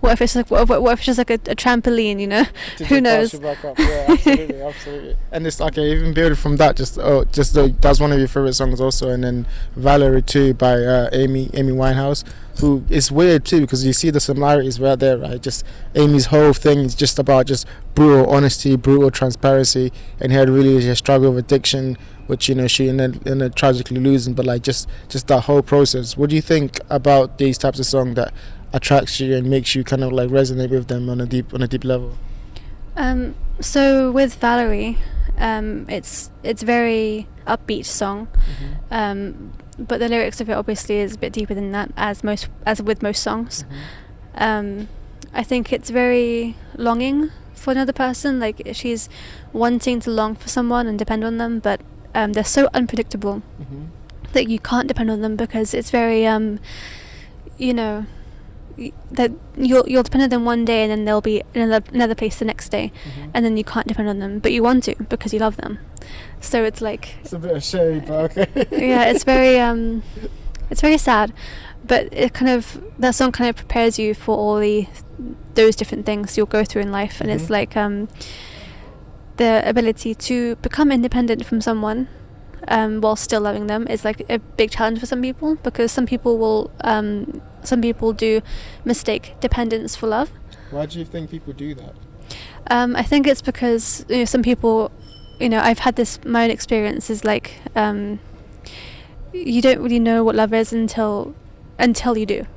What if it's like what if it's just like a trampoline, you know? Who knows? Back up. Yeah, absolutely, absolutely. And it's okay, even building from that, that's one of your favorite songs also, and then Valerie too by Amy Winehouse, who is weird too because you see the similarities right there, right? Just Amy's whole thing is just about just brutal honesty, brutal transparency, and he had really a struggle with addiction, which she ended up tragically losing. But like just that whole process. What do you think about these types of songs that attracts you and makes you kind of like resonate with them on a deep level? So with Valerie, it's very upbeat song, but the lyrics of it obviously is a bit deeper than that, as with most songs. I think it's very longing for another person. Like she's wanting to long for someone and depend on them, but they're so unpredictable that you can't depend on them because it's very that you'll depend on them one day and then they'll be in another place the next day, and then you can't depend on them, but you want to because you love them. So it's like it's a bit of shade, but okay. Yeah, it's very sad, but that song kind of prepares you for all those different things you'll go through in life, and it's like the ability to become independent from someone while still loving them is like a big challenge for some people, because some people do mistake dependence for love. Why do you think people do that? I think it's because some people, I've had my own experience is like you don't really know what love is until you do.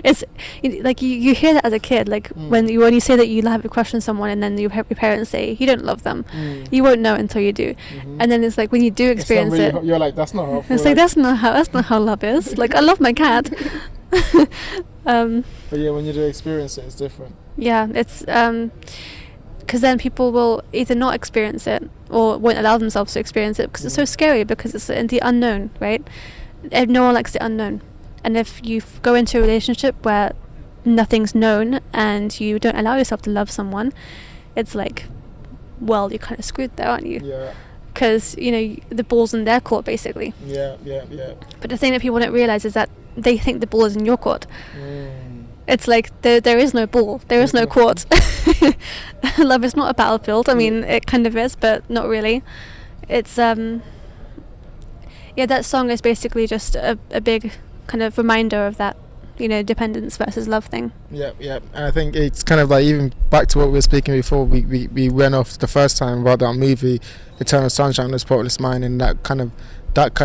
It's like you hear that as a kid, like when you say that you have a crush on someone and then your parents say you don't love them, you won't know until you do. And then it's like when you do experience it, you're like, that's not how. It's like that's not how love is. Like I love my cat. But yeah, when you do experience it, it's different. Yeah, it's because then people will either not experience it or won't allow themselves to experience it because it's so scary, because it's in the unknown, right? No one likes the unknown. And if you go into a relationship where nothing's known and you don't allow yourself to love someone, it's like, well, you're kind of screwed there, aren't you? Yeah. Because, the ball's in their court, basically. Yeah. But the thing that people don't realise is that they think the ball is in your court. It's like, there is no ball. There is no court. Love is not a battlefield. I mean, it kind of is, but not really. It's, that song is basically just a big kind of reminder of that, dependence versus love thing. Yeah. And I think it's kind of like, even back to what we were speaking before, we went off the first time about that movie Eternal Sunshine of the Spotless Mind, and that kind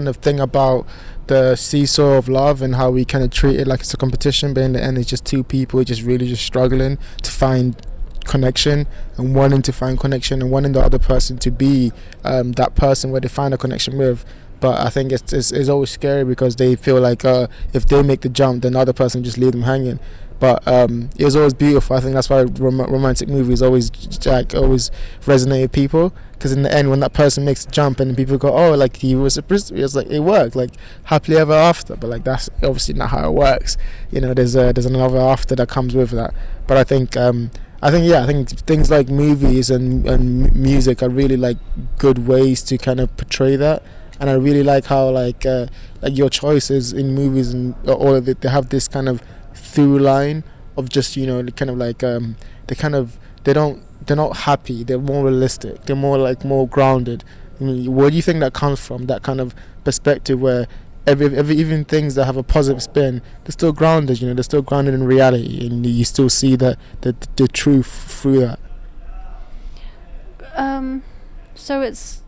of thing about the seesaw of love and how we kind of treat it like it's a competition, but in the end it's just two people just really struggling to find connection and wanting to find connection and wanting the other person to be that person where they find a connection with. But I think it's always scary because they feel like if they make the jump, then the other person just leave them hanging. But it was always beautiful. I think that's why romantic movies always resonate with people, because in the end, when that person makes the jump and people go, oh, like he was like it worked, like happily ever after. But like that's obviously not how it works. There's another after that comes with that. But I think things like movies and music are really like good ways to kind of portray that. And I really like how like your choices in movies and all of it, they have this kind of through line of just kind of like they're not happy, they're more realistic, they're more grounded. Where do you think that comes from, that kind of perspective where even things that have a positive spin, they're still grounded, they're still grounded in reality, and you still see the truth through that? So it's